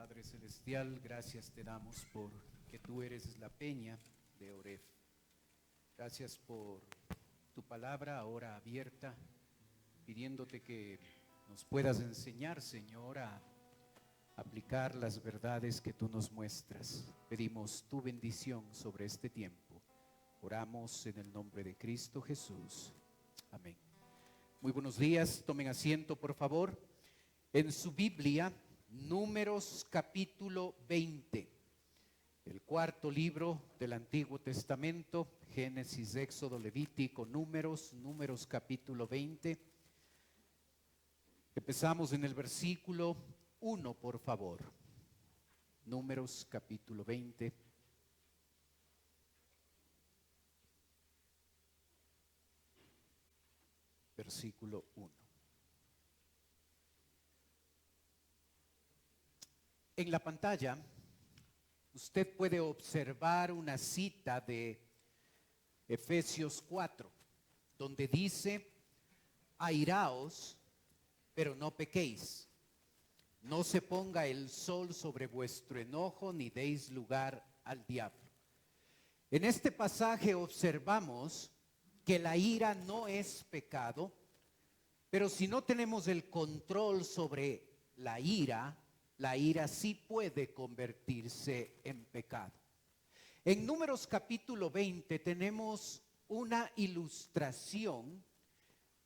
Padre Celestial, gracias te damos por que tú eres la peña de Oreb. Gracias por tu palabra ahora abierta, pidiéndote que nos puedas enseñar, Señor, a aplicar las verdades que tú nos muestras. Pedimos tu bendición sobre este tiempo. Oramos en el nombre de Cristo Jesús. Amén. Muy buenos días, tomen asiento por favor. En su Biblia, Números capítulo 20, el cuarto libro del Antiguo Testamento, Génesis, Éxodo, Levítico, Números capítulo 20. Empezamos en el versículo 1, por favor. Números capítulo 20. Versículo 1. En la pantalla usted puede observar una cita de Efesios 4, donde dice: airaos, pero no pequéis. No se ponga el sol sobre vuestro enojo, ni deis lugar al diablo. En este pasaje observamos que la ira no es pecado, pero si no tenemos el control sobre la ira sí puede convertirse en pecado. En Números capítulo 20 tenemos una ilustración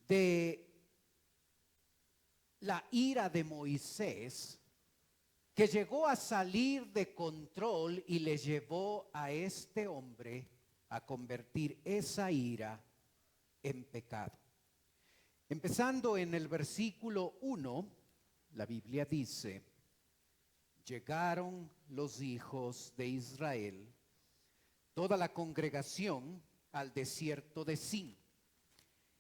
de la ira de Moisés, que llegó a salir de control y le llevó a este hombre a convertir esa ira en pecado. Empezando en el versículo 1, la Biblia dice: llegaron los hijos de Israel, toda la congregación, al desierto de Sin,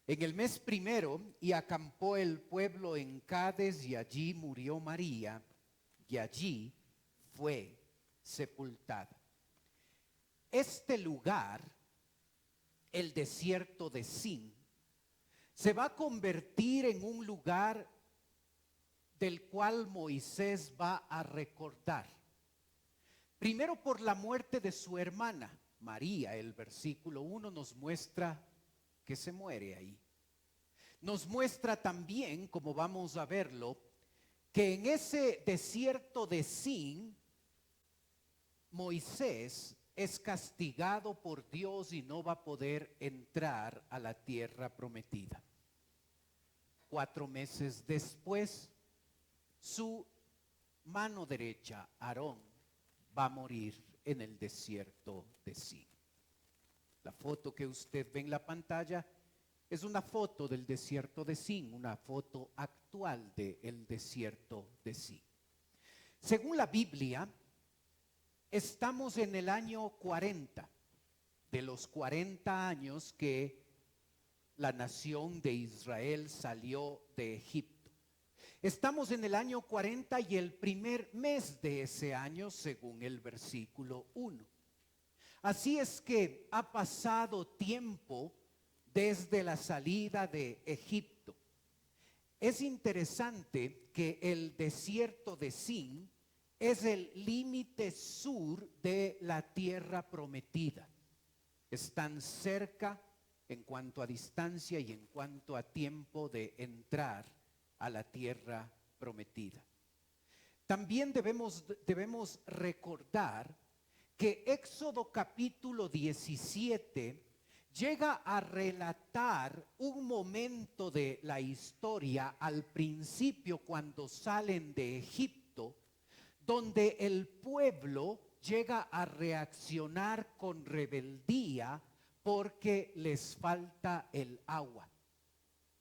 en el mes primero, y acampó el pueblo en Cades, y allí murió María, y allí fue sepultada. Este lugar, el desierto de Sin, se va a convertir en un lugar del cual Moisés va a recordar. Primero, por la muerte de su hermana María. El versículo 1 nos muestra que se muere ahí. Nos muestra también, como vamos a verlo, que en ese desierto de Sin, Moisés es castigado por Dios y no va a poder entrar a la tierra prometida. 4 meses después, su mano derecha, Aarón, va a morir en el desierto de Sin. La foto que usted ve en la pantalla es una foto del desierto de Sin, una foto actual del desierto de Sin. Según la Biblia, estamos en el año 40, de los 40 años que la nación de Israel salió de Egipto. Estamos en el año 40 y el primer mes de ese año, según el versículo 1. Así es que ha pasado tiempo desde la salida de Egipto. Es interesante que el desierto de Sin es el límite sur de la tierra prometida. Están cerca en cuanto a distancia y en cuanto a tiempo de entrar a la tierra prometida. También debemos recordar que Éxodo capítulo 17 llega a relatar un momento de la historia al principio, cuando salen de Egipto, donde el pueblo llega a reaccionar con rebeldía porque les falta el agua.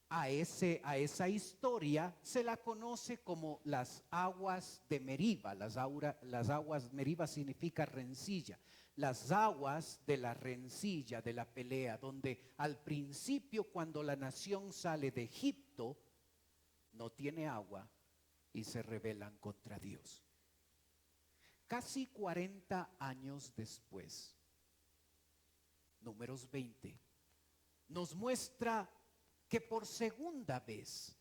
A esa historia se la conoce como las aguas de Meriba. Las aguas, Meriba significa rencilla. Las aguas de la rencilla, de la pelea, donde al principio, cuando la nación sale de Egipto, no tiene agua y se rebelan contra Dios. Casi 40 años después, Números 20 nos muestra que por segunda vez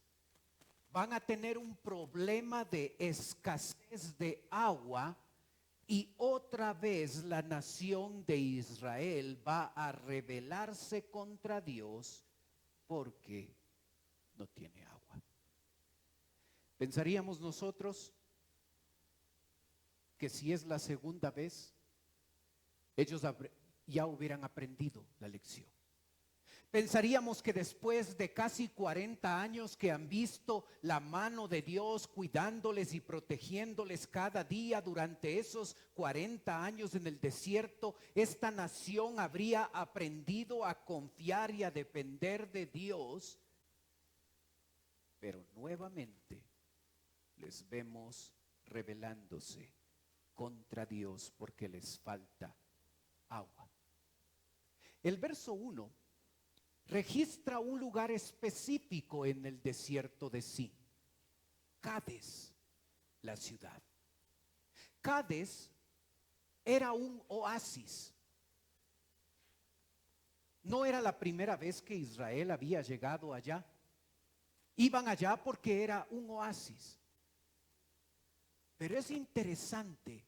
van a tener un problema de escasez de agua y otra vez la nación de Israel va a rebelarse contra Dios porque no tiene agua. Pensaríamos nosotros que si es la segunda vez, ellos ya hubieran aprendido la lección. Pensaríamos que después de casi 40 años que han visto la mano de Dios cuidándoles y protegiéndoles cada día durante esos 40 años en el desierto, esta nación habría aprendido a confiar y a depender de Dios. Pero nuevamente les vemos rebelándose contra Dios porque les falta agua. El verso 1 registra un lugar específico en el desierto de Zin, Cades, la ciudad. Cades era un oasis. No era la primera vez que Israel había llegado allá. Iban allá porque era un oasis. Pero es interesante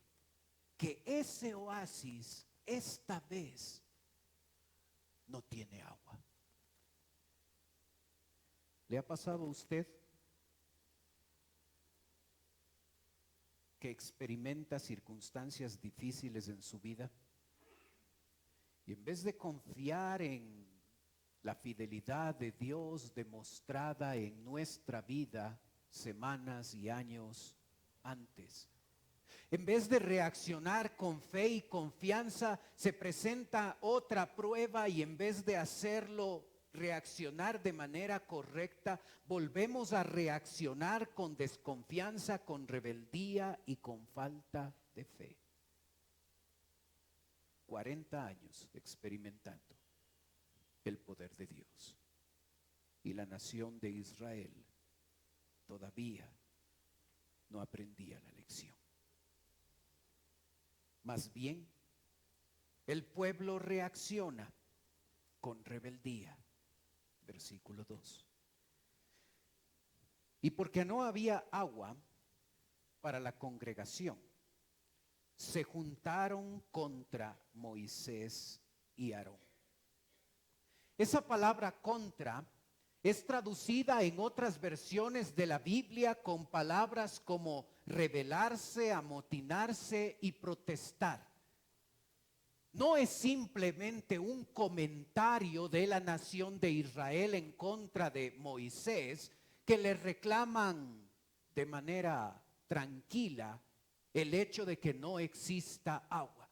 que ese oasis esta vez no tiene agua. ¿Le ha pasado a usted que experimenta circunstancias difíciles en su vida y en vez de confiar en la fidelidad de Dios demostrada en nuestra vida semanas y años antes, en vez de reaccionar con fe y confianza, se presenta otra prueba y en vez de hacerlo reaccionar de manera correcta, volvemos a reaccionar con desconfianza, con rebeldía y con falta de fe? 40 años experimentando el poder de Dios y la nación de Israel todavía no aprendía la lección. Más bien, el pueblo reacciona con rebeldía. Versículo 2. Y porque no había agua para la congregación, se juntaron contra Moisés y Aarón. Esa palabra contra es traducida en otras versiones de la Biblia con palabras como rebelarse, amotinarse y protestar. No es simplemente un comentario de la nación de Israel en contra de Moisés que le reclaman de manera tranquila el hecho de que no exista agua.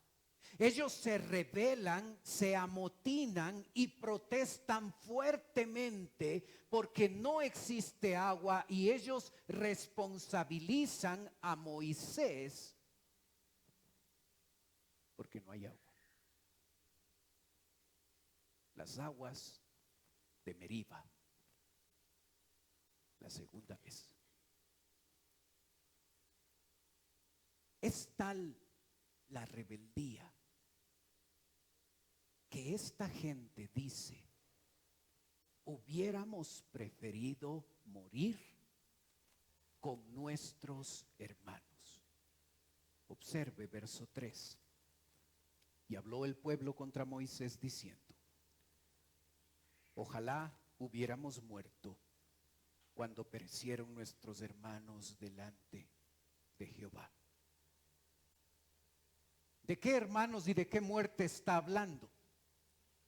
Ellos se rebelan, se amotinan y protestan fuertemente porque no existe agua y ellos responsabilizan a Moisés porque no hay agua. Las aguas de Meriba, la segunda vez. Es tal la rebeldía que esta gente dice: hubiéramos preferido morir con nuestros hermanos. Observe verso 3. Y habló el pueblo contra Moisés diciendo: ojalá hubiéramos muerto cuando perecieron nuestros hermanos delante de Jehová. ¿De qué hermanos y de qué muerte está hablando?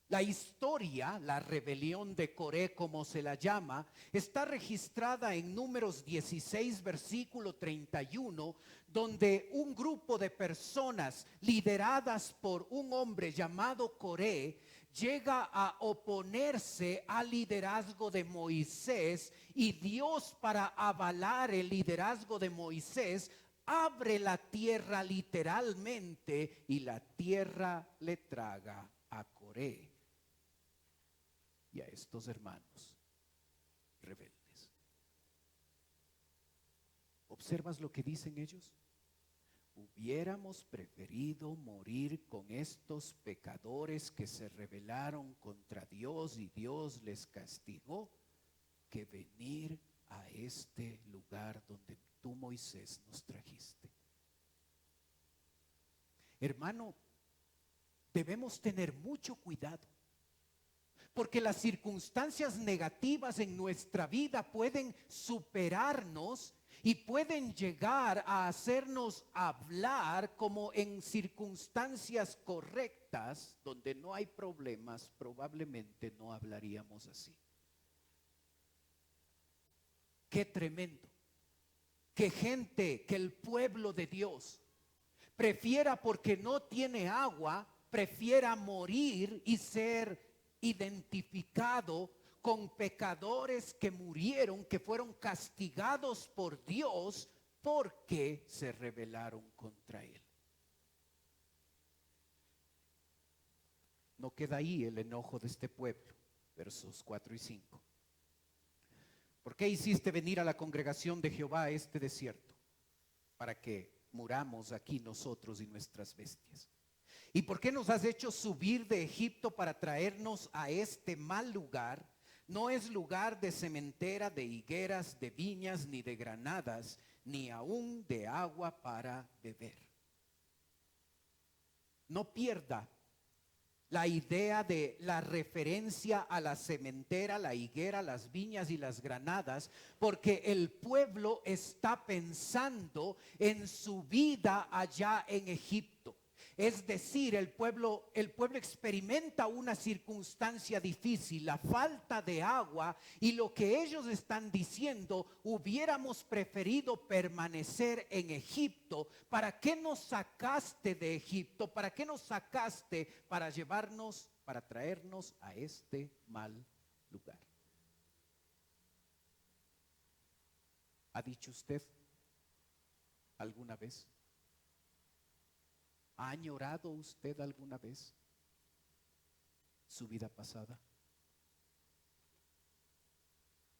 La historia, la rebelión de Coré, como se la llama, está registrada en Números 16, versículo 31, donde un grupo de personas lideradas por un hombre llamado Coré llega a oponerse al liderazgo de Moisés, y Dios, para avalar el liderazgo de Moisés, abre la tierra literalmente y la tierra le traga a Coré y a estos hermanos rebeldes. ¿Observas lo que dicen ellos? Hubiéramos preferido morir con estos pecadores que se rebelaron contra Dios y Dios les castigó, que venir a este lugar donde tú, Moisés, nos trajiste. Hermano, debemos tener mucho cuidado, porque las circunstancias negativas en nuestra vida pueden superarnos y pueden llegar a hacernos hablar como en circunstancias correctas, donde no hay problemas, probablemente no hablaríamos así. Qué tremendo que gente, que el pueblo de Dios prefiera, porque no tiene agua, prefiera morir y ser identificado con pecadores que murieron, que fueron castigados por Dios porque se rebelaron contra Él. No queda ahí el enojo de este pueblo, versos 4 y 5. ¿Por qué hiciste venir a la congregación de Jehová a este desierto? Para que muramos aquí nosotros y nuestras bestias. ¿Y por qué nos has hecho subir de Egipto para traernos a este mal lugar? No es lugar de sementera, de higueras, de viñas, ni de granadas, ni aún de agua para beber. No pierda la idea de la referencia a la sementera, la higuera, las viñas y las granadas, porque el pueblo está pensando en su vida allá en Egipto. Es decir, el pueblo experimenta una circunstancia difícil, la falta de agua, y lo que ellos están diciendo: hubiéramos preferido permanecer en Egipto. ¿Para qué nos sacaste de Egipto? ¿Para qué nos sacaste para llevarnos, para traernos a este mal lugar? ¿Ha dicho usted alguna vez? ¿Ha añorado usted alguna vez su vida pasada?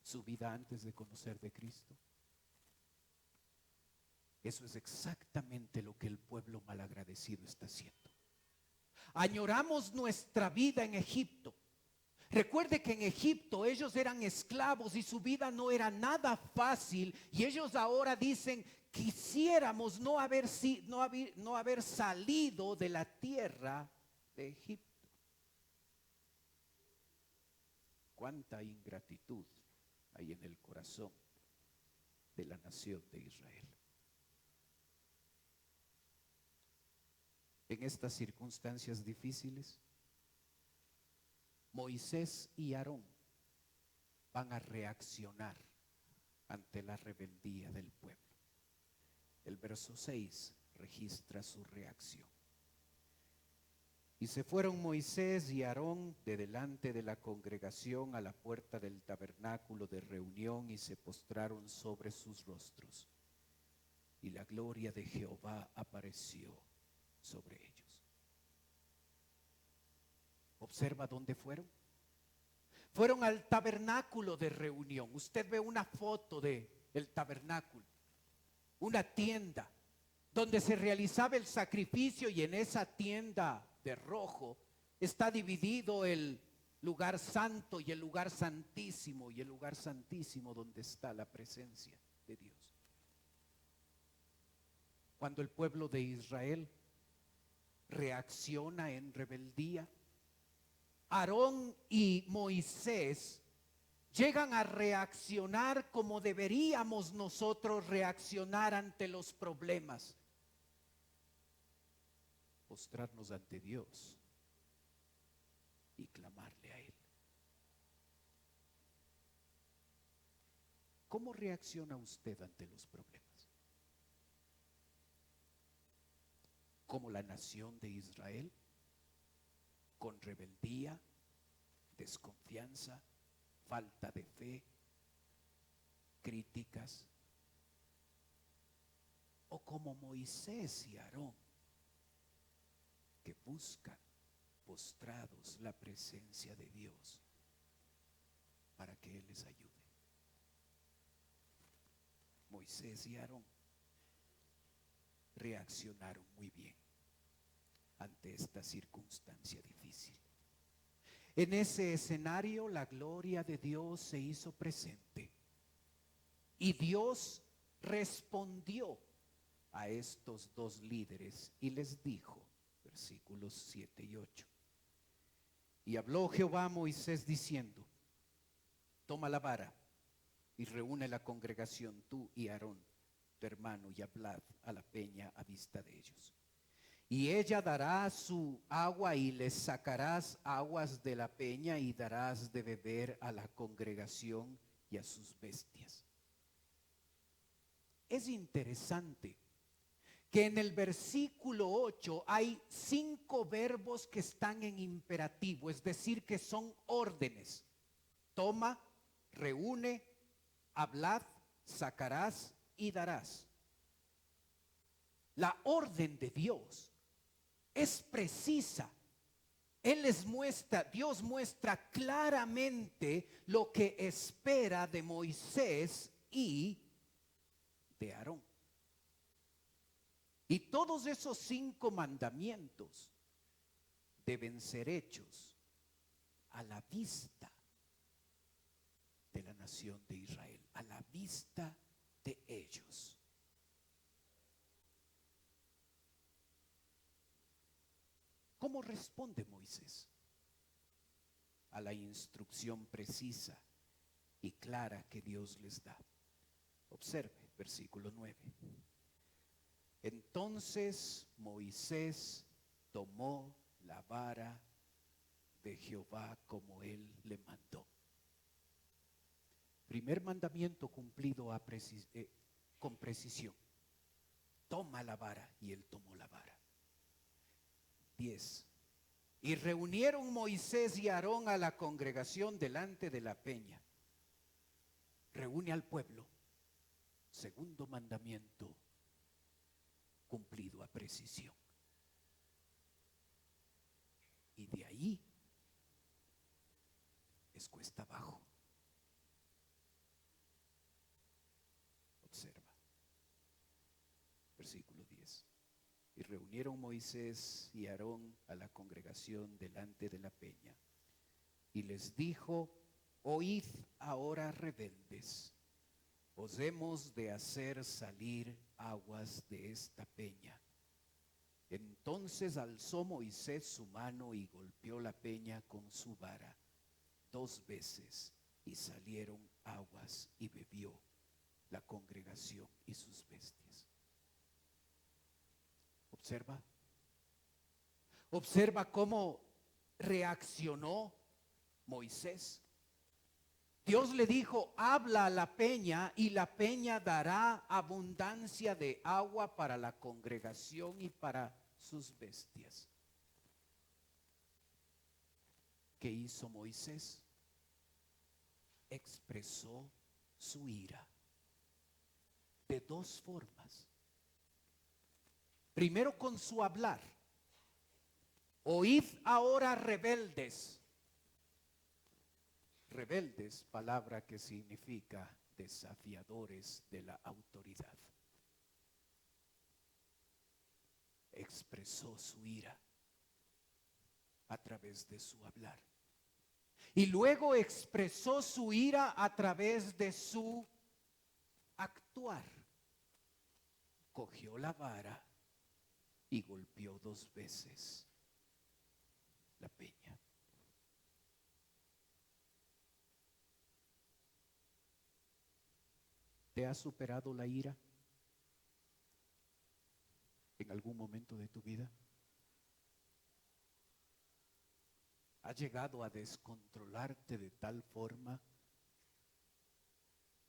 ¿Su vida antes de conocer de Cristo? Eso es exactamente lo que el pueblo malagradecido está haciendo. Añoramos nuestra vida en Egipto. Recuerde que en Egipto ellos eran esclavos y su vida no era nada fácil, y ellos ahora dicen: quisiéramos no haber salido de la tierra de Egipto. Cuánta ingratitud hay en el corazón de la nación de Israel. En estas circunstancias difíciles, Moisés y Aarón van a reaccionar ante la rebeldía del pueblo. El verso 6 registra su reacción. Y se fueron Moisés y Aarón de delante de la congregación a la puerta del tabernáculo de reunión, y se postraron sobre sus rostros. Y la gloria de Jehová apareció sobre ellos. ¿Observa dónde fueron? Fueron al tabernáculo de reunión. Usted ve una foto del tabernáculo, una tienda donde se realizaba el sacrificio, y en esa tienda de rojo está dividido el lugar santo y el lugar santísimo, y el lugar santísimo donde está la presencia de Dios. Cuando el pueblo de Israel reacciona en rebeldía, Aarón y Moisés llegan a reaccionar como deberíamos nosotros reaccionar ante los problemas: postrarnos ante Dios y clamarle a Él. ¿Cómo reacciona usted ante los problemas? ¿Como la nación de Israel? ¿Con rebeldía, desconfianza, falta de fe, críticas? ¿O como Moisés y Aarón, que buscan postrados la presencia de Dios para que Él les ayude? Moisés y Aarón reaccionaron muy bien ante esta circunstancia difícil. En ese escenario, la gloria de Dios se hizo presente. Y Dios respondió a estos dos líderes y les dijo, versículos 7 y 8. Y habló Jehová a Moisés diciendo, toma la vara y reúne la congregación, tú y Aarón, tu hermano, y hablad a la peña a vista de ellos. Y ella dará su agua y les sacarás aguas de la peña y darás de beber a la congregación y a sus bestias. Es interesante que en el versículo 8 hay 5 verbos que están en imperativo, es decir, que son órdenes. Toma, reúne, hablad, sacarás y darás. La orden de Dios es precisa. Dios muestra claramente lo que espera de Moisés y de Aarón. Y todos esos 5 mandamientos deben ser hechos a la vista de la nación de Israel, a la vista de ellos. ¿Cómo responde Moisés a la instrucción precisa y clara que Dios les da? Observe, versículo 9. Entonces Moisés tomó la vara de Jehová como él le mandó. Primer mandamiento cumplido con precisión. Toma la vara, y él tomó la vara. 10. Y reunieron Moisés y Aarón a la congregación delante de la peña. Reúne al pueblo. Segundo mandamiento cumplido a precisión. Y de ahí es cuesta abajo. Observa. Versículo 10. Y reunieron Moisés y Aarón a la congregación delante de la peña. Y les dijo, oíd ahora, rebeldes, os hemos de hacer salir aguas de esta peña. Entonces alzó Moisés su mano y golpeó la peña con su vara 2 veces, y salieron aguas, y bebió la congregación y sus bestias. Observa. Observa cómo reaccionó Moisés. Dios le dijo, habla a la peña y la peña dará abundancia de agua para la congregación y para sus bestias. ¿Qué hizo Moisés? Expresó su ira de 2 formas. Primero, con su hablar. Oíd ahora, rebeldes. Rebeldes, palabra que significa desafiadores de la autoridad. Expresó su ira a través de su hablar. Y luego expresó su ira a través de su actuar. Cogió la vara y golpeó 2 veces la peña. ¿Te ha superado la ira en algún momento de tu vida? ¿Has llegado a descontrolarte de tal forma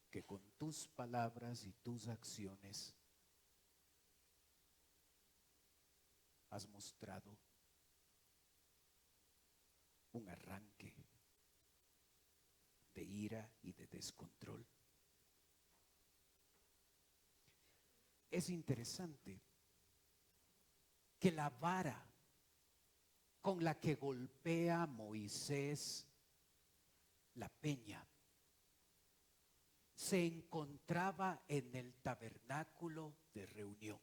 que con tus palabras y tus acciones has mostrado un arranque de ira y de descontrol? Es interesante que la vara con la que golpea Moisés la peña se encontraba en el tabernáculo de reunión.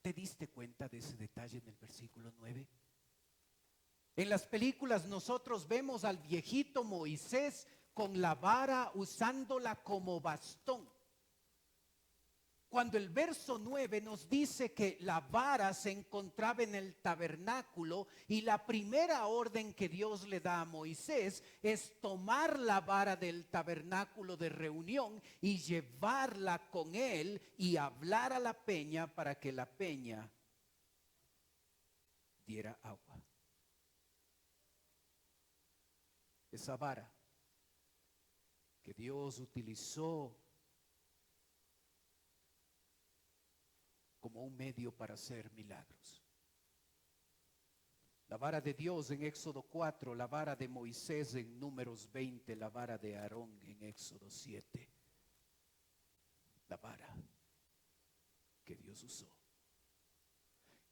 ¿Te diste cuenta de ese detalle en el versículo 9? En las películas nosotros vemos al viejito Moisés con la vara usándola como bastón. Cuando el verso 9 nos dice que la vara se encontraba en el tabernáculo y la primera orden que Dios le da a Moisés es tomar la vara del tabernáculo de reunión y llevarla con él y hablar a la peña para que la peña diera agua. Esa vara que Dios utilizó como un medio para hacer milagros. La vara de Dios en Éxodo 4, la vara de Moisés en Números 20, la vara de Aarón en Éxodo 7. La vara que Dios usó.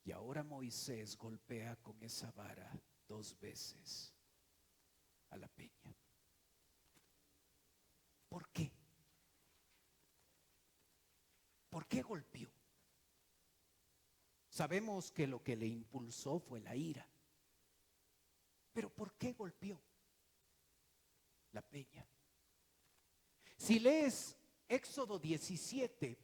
Y ahora Moisés golpea con esa vara 2 veces a la peña. ¿Por qué? ¿Por qué golpeó? Sabemos que lo que le impulsó fue la ira. Pero ¿por qué golpeó la peña? Si lees Éxodo 17,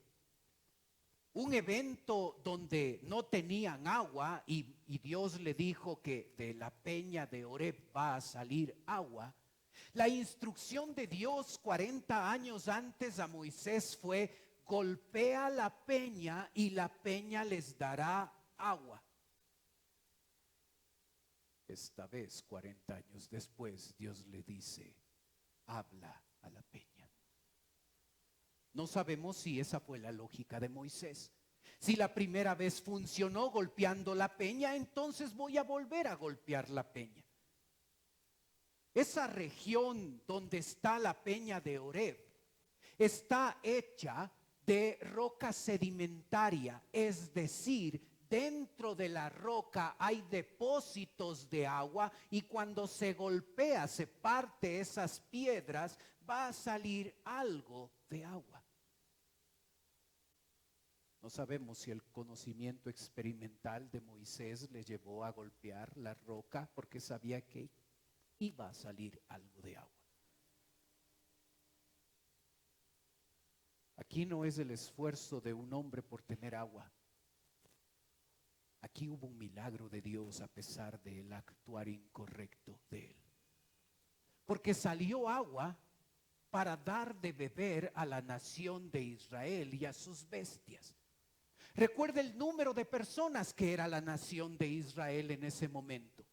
un evento donde no tenían agua y Dios le dijo que de la peña de Oreb va a salir agua. La instrucción de Dios 40 años antes a Moisés fue: golpea la peña y la peña les dará agua. Esta vez, 40 años después, Dios le dice: habla a la peña. No sabemos si esa fue la lógica de Moisés. Si la primera vez funcionó golpeando la peña, entonces voy a volver a golpear la peña. Esa región donde está la peña de Oreb está hecha de roca sedimentaria, es decir, dentro de la roca hay depósitos de agua y cuando se golpea, se parte esas piedras, va a salir algo de agua. No sabemos si el conocimiento experimental de Moisés le llevó a golpear la roca porque sabía que iba a salir algo de agua. Aquí no es el esfuerzo de un hombre por tener agua. Aquí hubo un milagro de Dios a pesar del actuar incorrecto de él. Porque salió agua para dar de beber a la nación de Israel y a sus bestias. Recuerda el número de personas que era la nación de Israel en ese momento.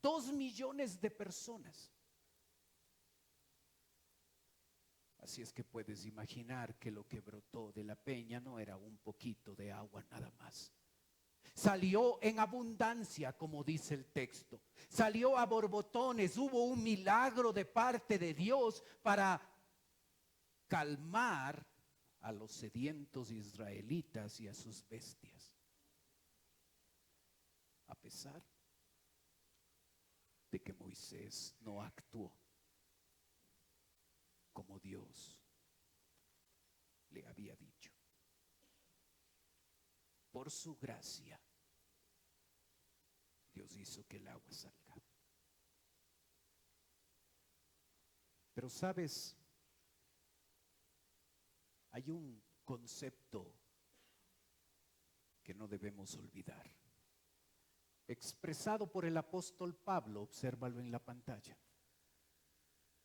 2 millones de personas. Así es que puedes imaginar que lo que brotó de la peña no era un poquito de agua nada más. Salió en abundancia, como dice el texto. Salió a borbotones. Hubo un milagro de parte de Dios para calmar a los sedientos israelitas y a sus bestias. A pesar de que Moisés no actuó como Dios le había dicho. Por su gracia, Dios hizo que el agua salga. Pero sabes, hay un concepto que no debemos olvidar, expresado por el apóstol Pablo, obsérvalo en la pantalla.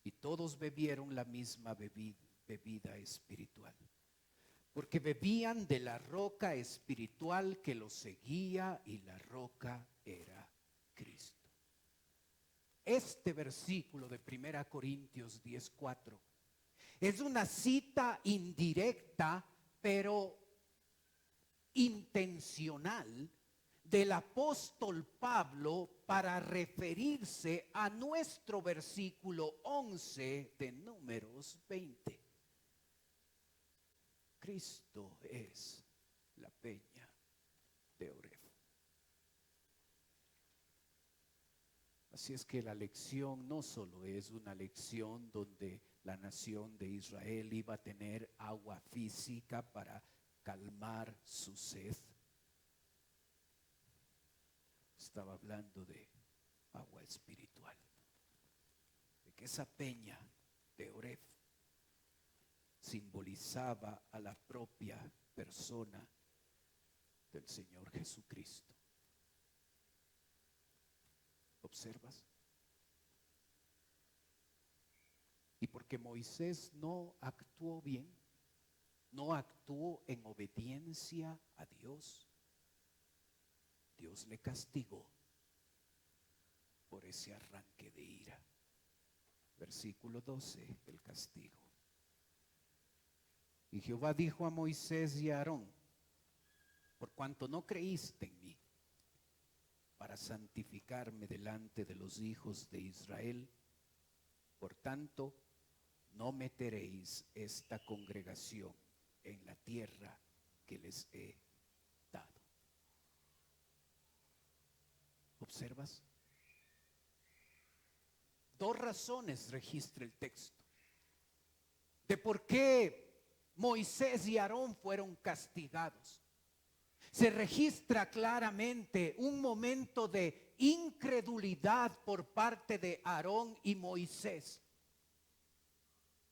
Y todos bebieron la misma bebida espiritual, porque bebían de la roca espiritual que los seguía y la roca era Cristo. Este versículo de 1 Corintios 10:4 es una cita indirecta, pero intencional del apóstol Pablo para referirse a nuestro versículo 11 de Números 20. Cristo es la peña de Oreb. Así es que la lección no solo es una lección donde la nación de Israel iba a tener agua física para calmar su sed. Estaba hablando de agua espiritual, de que esa peña de Oreb simbolizaba a la propia persona del Señor Jesucristo. ¿Observas? Y porque Moisés no actuó bien, no actuó en obediencia a Dios, Dios le castigó por ese arranque de ira. Versículo 12, el castigo. Y Jehová dijo a Moisés y a Aarón: por cuanto no creíste en mí para santificarme delante de los hijos de Israel, por tanto, no meteréis esta congregación en la tierra que les he dado. ¿Observas? Dos razones registra el texto de por qué Moisés y Aarón fueron castigados. Se registra claramente un momento de incredulidad por parte de Aarón y Moisés.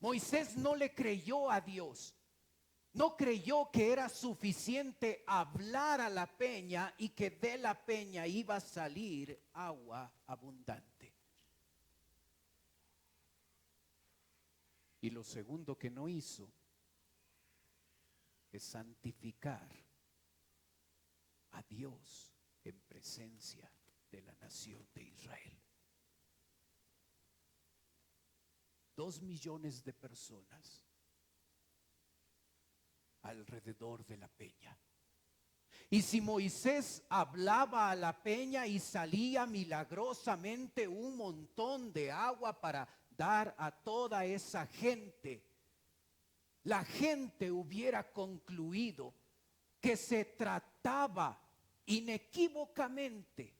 Moisés no le creyó a Dios. No creyó que era suficiente hablar a la peña y que de la peña iba a salir agua abundante. Y lo segundo que no hizo es santificar a Dios en presencia de la nación de Israel. 2 millones de personas alrededor de la peña. Y si Moisés hablaba a la peña y salía milagrosamente un montón de agua para dar a toda esa gente, la gente hubiera concluido que se trataba inequívocamente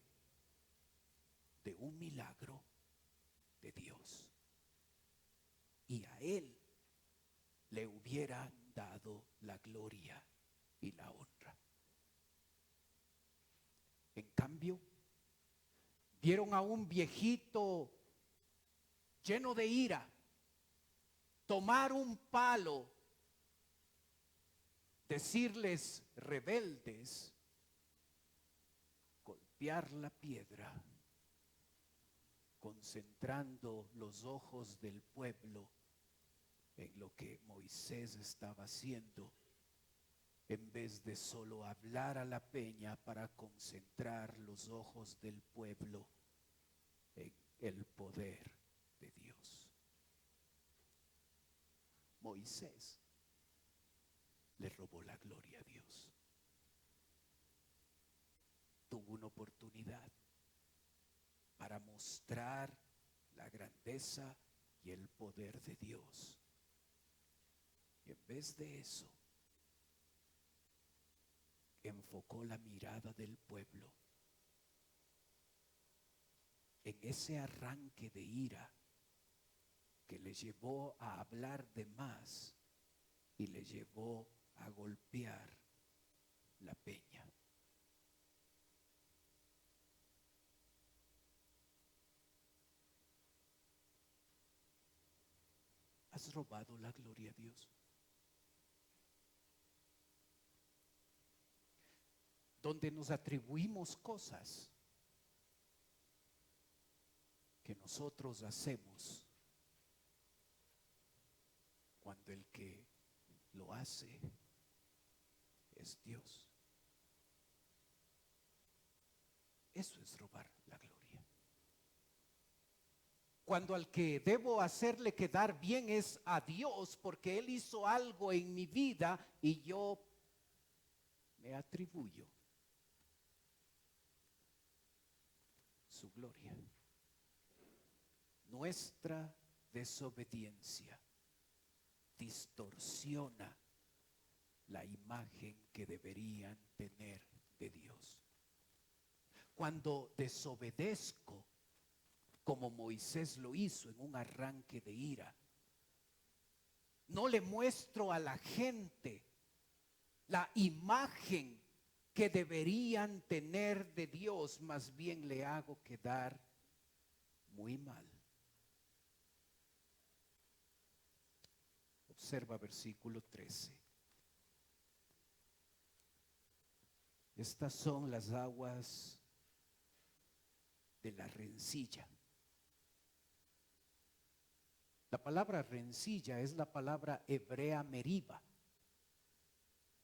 de un milagro de Dios. Y a él le hubieran dado la gloria y la honra. En cambio, vieron a un viejito lleno de ira tomar un palo, decirles rebeldes, golpear la piedra, concentrando los ojos del pueblo en lo que Moisés estaba haciendo, en vez de solo hablar a la peña para concentrar los ojos del pueblo en el poder de Dios. Moisés le robó la gloria a Dios. Tuvo una oportunidad para mostrar la grandeza y el poder de Dios. Y en vez de eso, enfocó la mirada del pueblo en ese arranque de ira que le llevó a hablar de más y le llevó a golpear la peña. ¿Has robado la gloria a Dios? Donde nos atribuimos cosas que nosotros hacemos, cuando el que lo hace es Dios. Eso es robar la gloria. Cuando al que debo hacerle quedar bien es a Dios, porque Él hizo algo en mi vida y yo me atribuyo su gloria. Nuestra desobediencia distorsiona la imagen que deberían tener de Dios. Cuando desobedezco, como Moisés lo hizo en un arranque de ira, no le muestro a la gente la imagen que deberían tener de Dios, más bien le hago quedar muy mal. Observa versículo 13. Estas son las aguas de la rencilla. La palabra rencilla es la palabra hebrea meriba.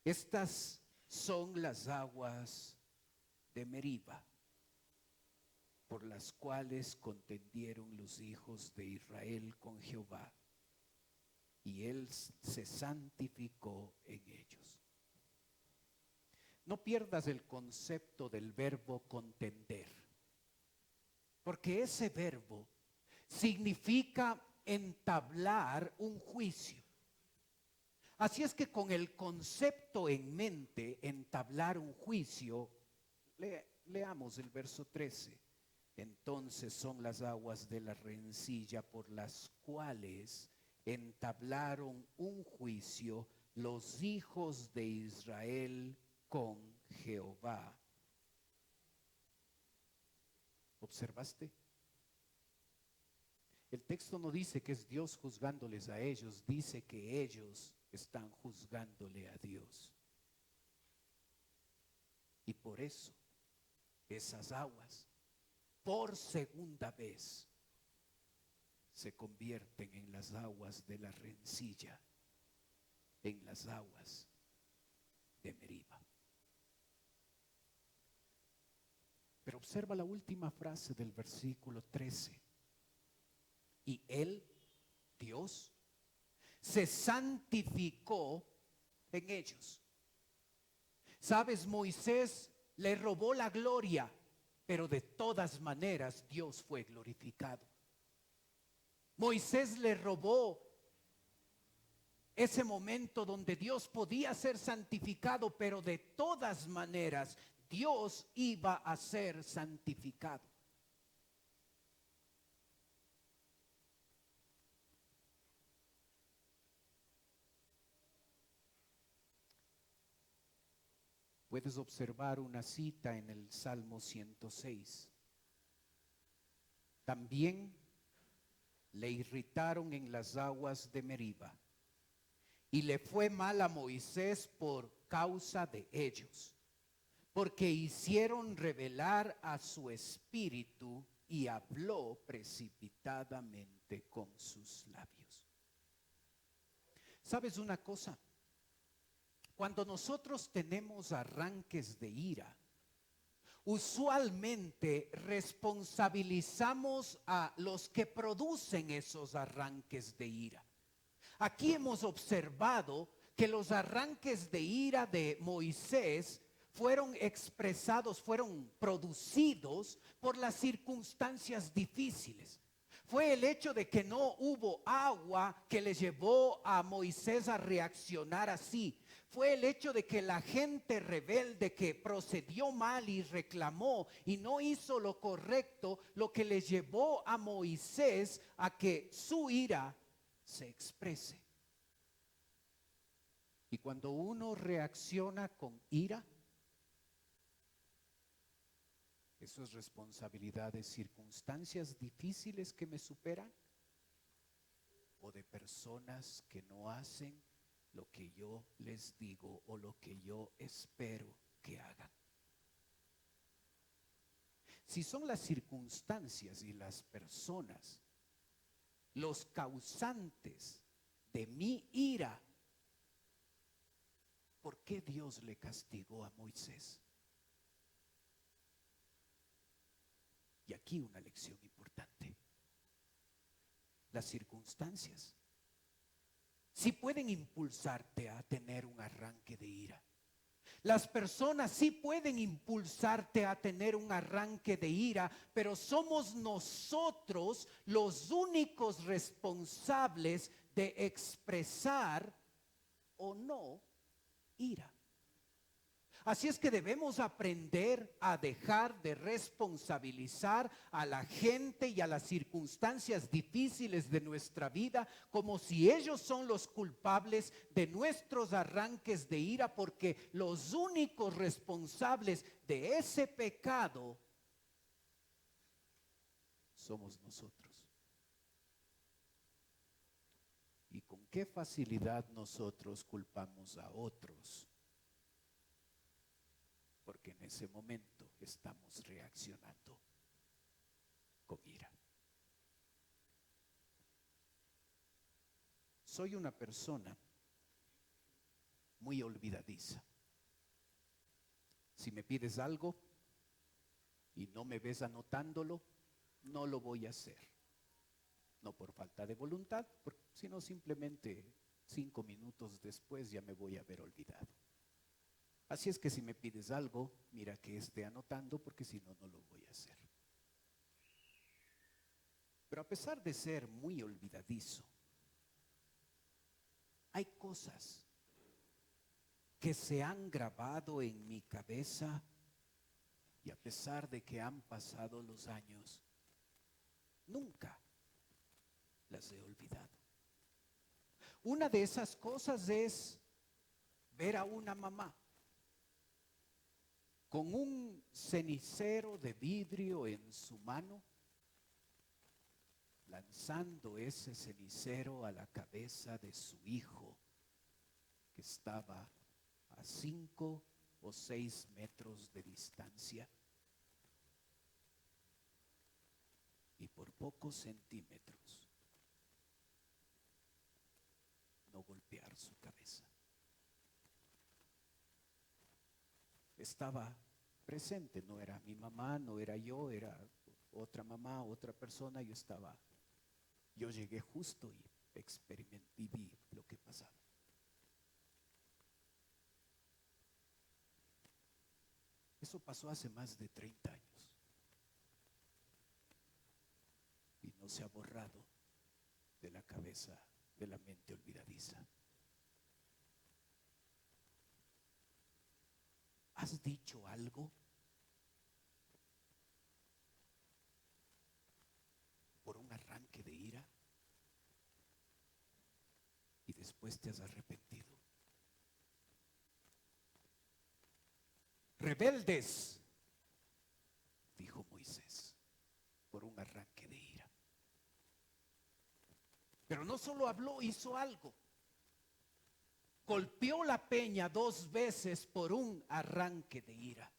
Estas son las aguas de Meriba, por las cuales contendieron los hijos de Israel con Jehová, y él se santificó en ellos. No pierdas el concepto del verbo contender, porque ese verbo significa entablar un juicio. Así es que con el concepto en mente, entablar un juicio, leamos el verso 13. Entonces son las aguas de la rencilla por las cuales entablaron un juicio los hijos de Israel con Jehová. ¿Observaste? El texto no dice que es Dios juzgándoles a ellos, dice que ellos están juzgándole a Dios. Y por eso esas aguas, por segunda vez, se convierten en las aguas de la rencilla, en las aguas de Meriba. Pero observa la última frase del versículo 13. Y él, Dios, se santificó en ellos. Sabes, Moisés le robó la gloria, pero de todas maneras Dios fue glorificado. Moisés le robó ese momento donde Dios podía ser santificado, pero de todas maneras Dios iba a ser santificado. Puedes observar una cita en el Salmo 106. También le irritaron en las aguas de Meriba, y le fue mal a Moisés por causa de ellos, porque hicieron rebelar a su espíritu y habló precipitadamente con sus labios. ¿Sabes una cosa? Cuando nosotros tenemos arranques de ira, usualmente responsabilizamos a los que producen esos arranques de ira. Aquí hemos observado que los arranques de ira de Moisés fueron expresados, fueron producidos por las circunstancias difíciles. Fue el hecho de que no hubo agua que le llevó a Moisés a reaccionar así. Fue el hecho de que la gente rebelde que procedió mal y reclamó y no hizo lo correcto, lo que le llevó a Moisés a que su ira se exprese. Y cuando uno reacciona con ira, eso es responsabilidad de circunstancias difíciles que me superan o de personas que no hacen lo que yo les digo o lo que yo espero que hagan. Si son las circunstancias y las personas los causantes de mi ira, ¿por qué Dios le castigó a Moisés? Y aquí una lección importante. Las circunstancias sí pueden impulsarte a tener un arranque de ira. Las personas sí pueden impulsarte a tener un arranque de ira, pero somos nosotros los únicos responsables de expresar o no ira. Así es que debemos aprender a dejar de responsabilizar a la gente y a las circunstancias difíciles de nuestra vida como si ellos son los culpables de nuestros arranques de ira, porque los únicos responsables de ese pecado somos nosotros. ¿Y con qué facilidad nosotros culpamos a otros, porque en ese momento estamos reaccionando con ira. Soy una persona muy olvidadiza. Si me pides algo y no me ves anotándolo, no lo voy a hacer. No por falta de voluntad, sino simplemente 5 minutos después ya me voy a haber olvidado. Así es que si me pides algo, mira que esté anotando, porque si no, no lo voy a hacer. Pero a pesar de ser muy olvidadizo, hay cosas que se han grabado en mi cabeza y a pesar de que han pasado los años, nunca las he olvidado. Una de esas cosas es ver a una mamá con un cenicero de vidrio en su mano, lanzando ese cenicero a la cabeza de su hijo, que estaba a 5 o 6 metros de distancia, y por pocos centímetros no golpear su cabeza. Estaba presente, no era mi mamá, no era yo, era otra mamá, otra persona. Yo llegué justo y experimenté y vi lo que pasaba. Eso pasó hace más de 30 años y no se ha borrado de la cabeza, de la mente olvidadiza. ¿Has dicho algo por un arranque de ira y después te has arrepentido? Rebeldes, dijo Moisés, por un arranque de ira. Pero no solo habló, hizo algo. Golpeó la peña 2 veces por un arranque de ira.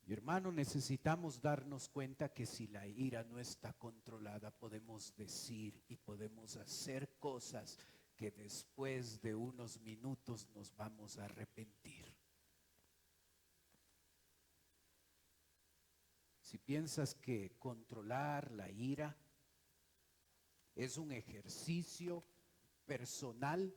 Mi hermano, necesitamos darnos cuenta que si la ira no está controlada, podemos decir y podemos hacer cosas que después de unos minutos nos vamos a arrepentir. Si piensas que controlar la ira es un ejercicio personal,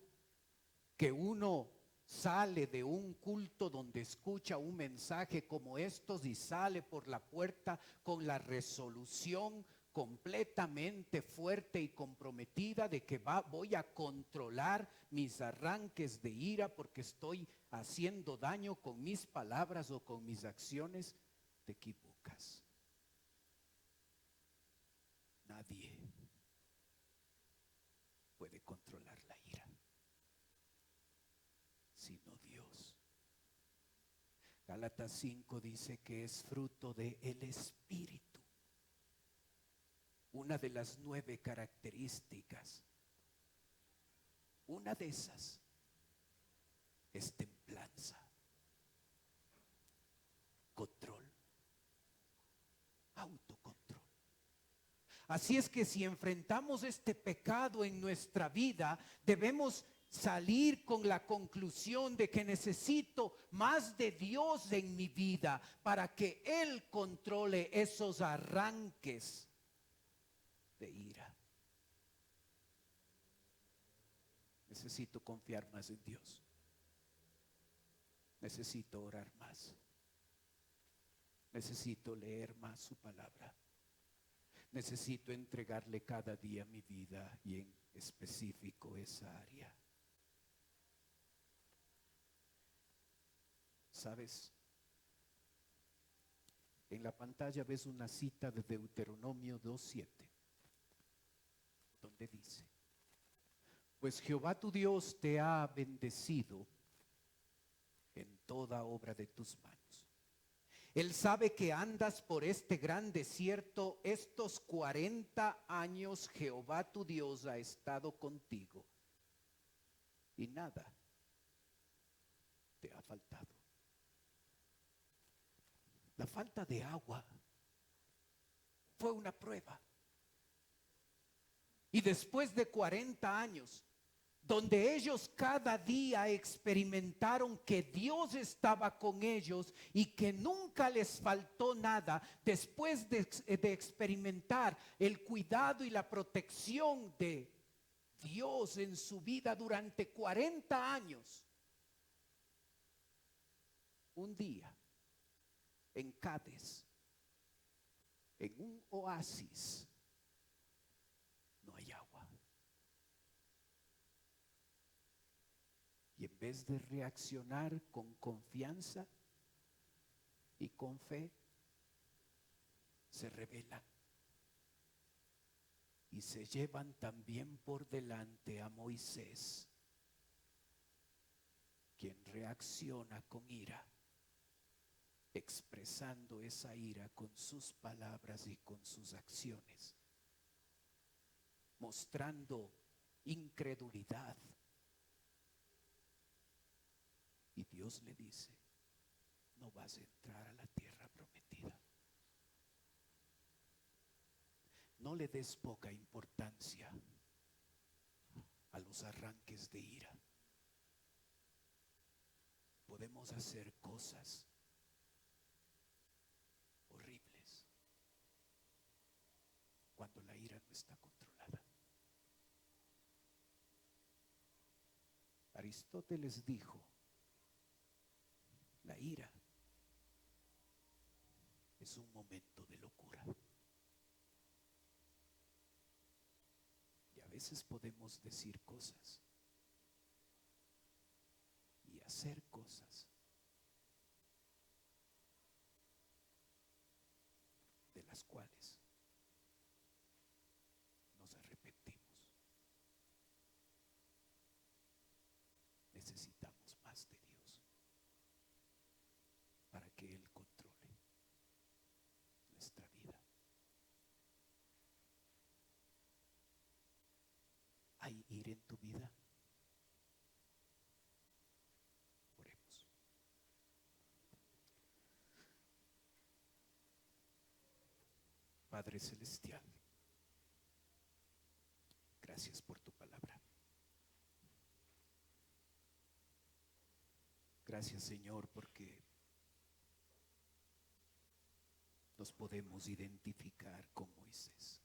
que uno sale de un culto donde escucha un mensaje como estos y sale por la puerta con la resolución completamente fuerte y comprometida de que voy a controlar mis arranques de ira porque estoy haciendo daño con mis palabras o con mis acciones, te equivocas. Nadie puede controlar la ira, sino Dios. Gálatas 5 dice que es fruto del Espíritu. Una de las 9 características, una de esas es templanza, control, autocontrol. Así es que si enfrentamos este pecado en nuestra vida, debemos salir con la conclusión de que necesito más de Dios en mi vida para que Él controle esos arranques de ira. Necesito confiar más en Dios. Necesito orar más. Necesito leer más su palabra. Necesito entregarle cada día mi vida y en específico esa área. ¿Sabes? En la pantalla ves una cita de Deuteronomio 2:7, donde dice: pues Jehová tu Dios te ha bendecido en toda obra de tus manos. Él sabe que andas por este gran desierto. Estos 40 años Jehová tu Dios ha estado contigo y nada te ha faltado. La falta de agua fue una prueba. Y después de 40 años, donde ellos cada día experimentaron que Dios estaba con ellos y que nunca les faltó nada, después de experimentar el cuidado y la protección de Dios en su vida durante 40 años, un día en Cádiz, en un oasis, no hay agua. Y en vez de reaccionar con confianza y con fe, se rebelan y se llevan también por delante a Moisés, quien reacciona con ira, expresando esa ira con sus palabras y con sus acciones, mostrando incredulidad. Y Dios le dice: no vas a entrar a la tierra prometida. No le des poca importancia a los arranques de ira. Podemos hacer cosas horribles cuando la ira no está controlada. Aristóteles dijo: la ira es un momento de locura. Y a veces podemos decir cosas y hacer cosas de las cuales nos arrepentimos. Necesitamos más de Dios para que Él controle nuestra vida. ¿Hay ira en tu vida? Oremos. Padre Celestial, gracias por tu palabra. Gracias, Señor, porque nos podemos identificar con Moisés.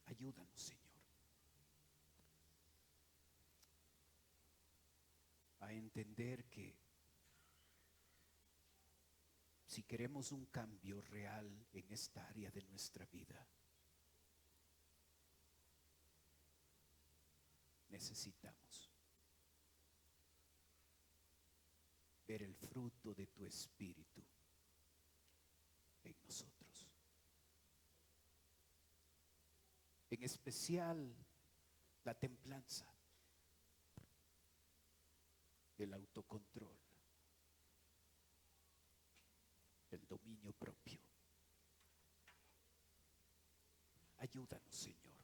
Ayúdanos, Señor, a entender que si queremos un cambio real en esta área de nuestra vida, necesitamos ver el fruto de tu Espíritu en nosotros. En especial la templanza, el autocontrol, el dominio propio. Ayúdanos, Señor,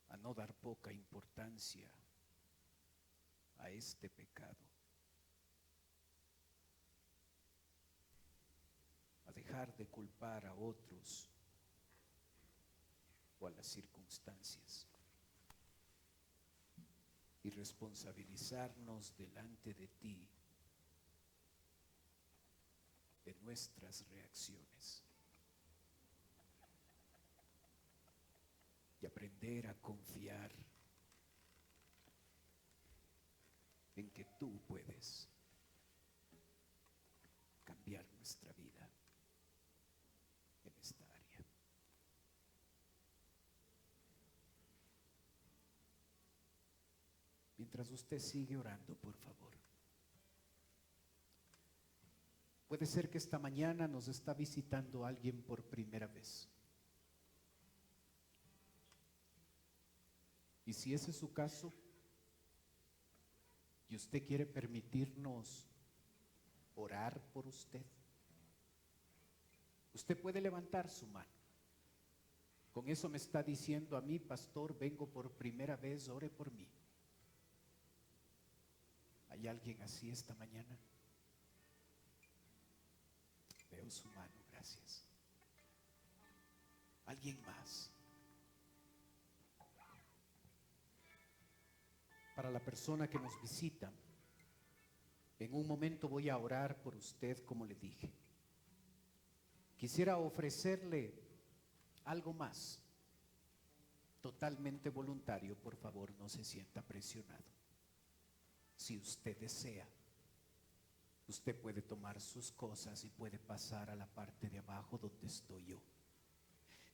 a no dar poca importancia a este pecado, a dejar de culpar a otros o a las circunstancias y responsabilizarnos delante de ti de nuestras reacciones y aprender a confiar en que tú puedes cambiar nuestra vida en esta área. Mientras usted sigue orando, por favor. Puede ser que esta mañana nos está visitando alguien por primera vez. Y si ese es su caso, y usted quiere permitirnos orar por usted, usted puede levantar su mano. Con eso me está diciendo a mí, pastor, vengo por primera vez, ore por mí. ¿Hay alguien así esta mañana? Veo su mano, gracias. ¿Alguien más? Para la persona que nos visita, en un momento voy a orar por usted, como le dije. Quisiera ofrecerle algo más, totalmente voluntario, por favor, no se sienta presionado. Si usted desea, usted puede tomar sus cosas y puede pasar a la parte de abajo donde estoy yo.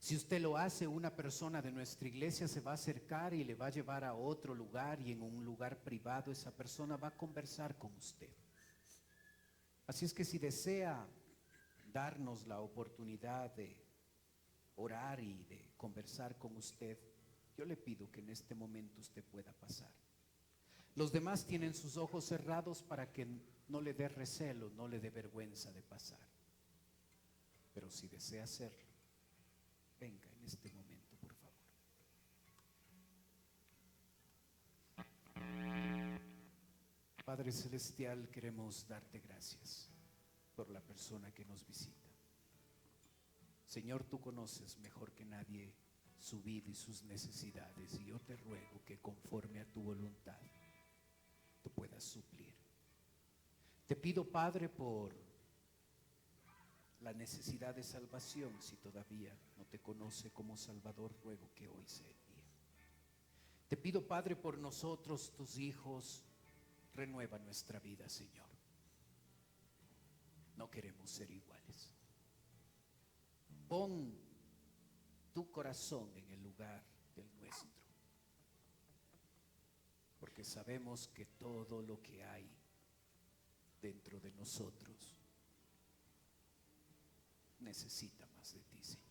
Si usted lo hace, una persona de nuestra iglesia se va a acercar y le va a llevar a otro lugar, y en un lugar privado esa persona va a conversar con usted. Así es que si desea darnos la oportunidad de orar y de conversar con usted, yo le pido que en este momento usted pueda pasar. Los demás tienen sus ojos cerrados para que no le dé recelo, no le dé vergüenza de pasar. Pero si desea hacerlo, venga en este momento, por favor. Padre Celestial, queremos darte gracias por la persona que nos visita. Señor, tú conoces mejor que nadie su vida y sus necesidades, y yo te ruego que conforme a tu voluntad tú puedas suplir. Te pido, Padre, por la necesidad de salvación. Si todavía no te conoce como Salvador, ruego que hoy sea el día. Te pido, Padre, por nosotros, tus hijos, renueva nuestra vida, Señor. No queremos ser iguales. Pon tu corazón en el lugar del nuestro, porque sabemos que todo lo que hay dentro de nosotros necesita más de ti, Señor.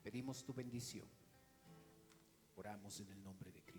Pedimos tu bendición. Oramos en el nombre de Cristo.